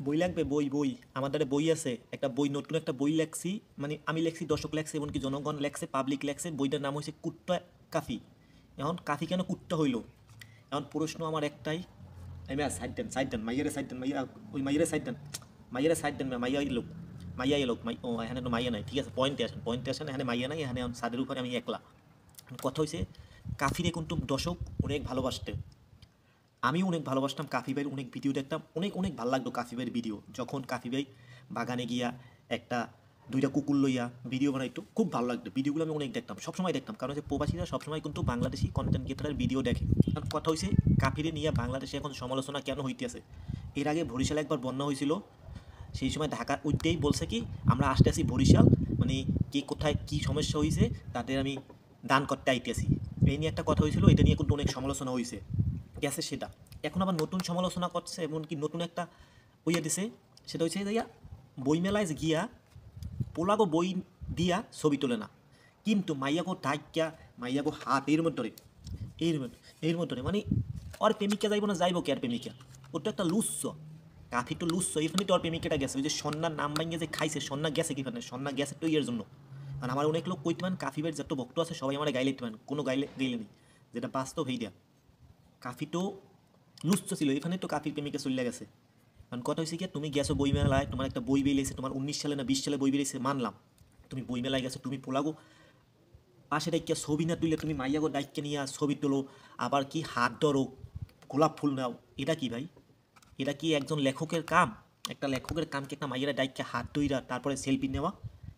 বই লাগবে, বই বই আমার দ্বারা বই আছে, একটা বই, নতুন একটা বই লেখছি, মানে আমি লেখছি, দর্শক লেখছে, এমনকি জনগণ লেখছে, পাবলিক লেখছে, বইটার নাম হয়েছে কুট্টা কাফি। এখন কাফি কেন কুট্টা হইলো? এখন প্রশ্ন আমার একটাই, আমি আর সাইড দেন, সাইড দেন, মাইয়ারে সাইড দেন, মাইয়া, ওই মাইয়ারে সাইড দেন, মাইয়ারে সাইড দেন, মাইয়া লোক, মাইয়া লোক, মাই ও এখানে তো মাইয়া নাই, ঠিক আছে, পয়েন্টে আসেন, পয়েন্টে আসেন, এখানে মাইয়া নাই, এখানে ছাদের উপরে আমি একলা। কথা হয়েছে, কাফিরে কিন্তু দর্শক অনেক ভালোবাসতে, আমিও অনেক ভালোবাসতাম, কাফি ভাইয়ের অনেক ভিডিও দেখতাম, অনেক অনেক ভালো লাগতো কাফি ভাইয়ের ভিডিও, যখন কাফি ভাই বাগানে গিয়া একটা দুইটা কুকুর লইয়া ভিডিও বানাইতো, খুব ভালো লাগতো ভিডিওগুলো, আমি অনেক দেখতাম, সবসময় দেখতাম, কারণ হচ্ছে প্রবাসীরা সবসময় কিন্তু বাংলাদেশি কন্টেন্ট ক্রিয়েটারের ভিডিও দেখে। আর কথা হয়েছে, কাফিরে নিয়ে বাংলাদেশে এখন সমালোচনা কেন হইতেছে? এর আগে বরিশালে একবার বন্যা হয়েছিল, সেই সময় ঢাকা ওইটাই বলছে কি, আমরা আসতে আসি বরিশাল, মানে কে কোথায় কি সমস্যা হয়েছে তাদের আমি দান করতে আইতেছি, এই নিয়ে একটা কথা হয়েছিল, এটা নিয়ে কিন্তু অনেক সমালোচনা হয়েছে, গেছে সেটা। এখন আবার নতুন সমালোচনা করছে, এমনকি নতুন একটা বইয়ে দিছে, সেটা হচ্ছে যে বইমেলায় গিয়া পোলাগো বই দিয়া ছবি তোলে না, কিন্তু মাইয়াগো ডাইকা, মাইয়াগো হাত এর মধ্যে, এর মধ্যে, এর মধ্যে মানে ওর প্রেমিকা যাইব না, যাইব কে আর প্রেমিকা? ওর তো একটা লুচ্ছ, কাফি তো লুচ্ছ, এখানে তো ওর প্রেমিকাটা গেছে, ওই যে সন্ন্যার নাম ভাঙিয়ে যে খাইছে, সন্না গেছে কিখানে, সন্না গেছে তো ইয়ের জন্য। আর আমার অনেক লোক কইতে পারেন, কাফি ভাইয়ের যত ভক্ত আছে সবাই আমার গাইলে পারেন, কোনো গাইলে গেলে নেই, যেটা বাস্তব হইয়া কাফি তো লুচ্ছ ছিল, এখানে তো কাফির প্রেমিকা চলে গেছে। কারণ কথা হয়েছে কি, তুমি গেছো বই মেলায়, তোমার একটা বই বেরিয়েছে, তোমার 19 সালে না 20 সালে বই বেরিয়েছে, মানলাম, তুমি বই মেলায় গেছো, তুমি পোলাগো পাশে ডাইকা ছবি না তুললে, তুমি মাইয়াগো ডাইকা নিয়ে ছবি তোলো, আবার কি হাত ধরো, গোলাপ ফুল নাও, এটা কি ভাই? এটা কি একজন লেখকের কাম? একটা লেখকের কাম কি একটা মাইয়ারা ডাইকা হাত ধইরা তারপরে সেলফি নেওয়া?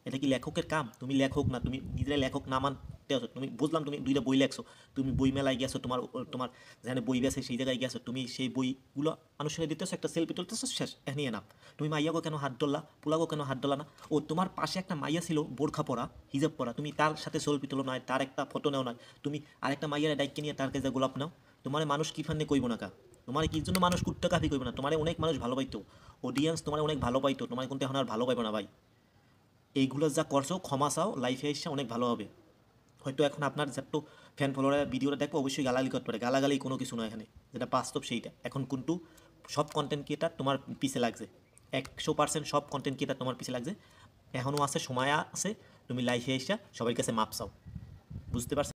এটা কি লেখকের কাম? তুমি লেখক না, তুমি নিজেরা লেখক না মানতে আছো, তুমি বুঝলাম তুমি দুইটা বই লেখছো, তুমি বই মেলায় গেছো, তোমার তোমার যেখানে বই বেছে সেই জায়গায় গেছো, তুমি সেই বইগুলো মানুষের দিতেছো, একটা সেলফি তুলতেছো, শেষ, এখানে না। তুমি মাইয়াগো কেন হাত ধরলা, পোলাগো কেন হাত ধরলা না? ও তোমার পাশে একটা মাইয়া ছিল বোরখা পরা, হিজাব পরা, তুমি তার সাথে সেলফি তুলো না, তার একটা ফটো নেও না, তুমি আরেকটা মাইয়ারা ডাইকে নিয়ে তার কাছে গোলাপ নাও, তোমার মানুষ কি ফান্নে কইব না কা? তোমার কি জন্য মানুষ কুত্তা কাফি কইব না? তোমার অনেক মানুষ ভালো পাইতো, অডিয়েন্স তোমার অনেক ভালো পাইতো, তোমার কিন্তু এখন আর ভালো পাইবো না ভাই। এইগুলো যা করছো ক্ষমা চাও, লাইফে এসে অনেক ভালো হবে। হয়তো এখন আপনার যত ফ্যান ফলোয়ার ভিডিওটা দেখবো, অবশ্যই গালাগালি করতে পারে, গালাগালি কোনো কিছু নয় এখানে, যেটা বাস্তব সেইটা। এখন কিন্তু সব কন্টেন্ট ক্রিয়েটার তোমার পিছে লাগছে, 100% সব কন্টেন্ট ক্রিয়েটার তোমার পিছে লাগছে, এখনও আছে, সময় আছে, তুমি লাইফে এসে সবার কাছে মাপ চাও, বুঝতে পারছো?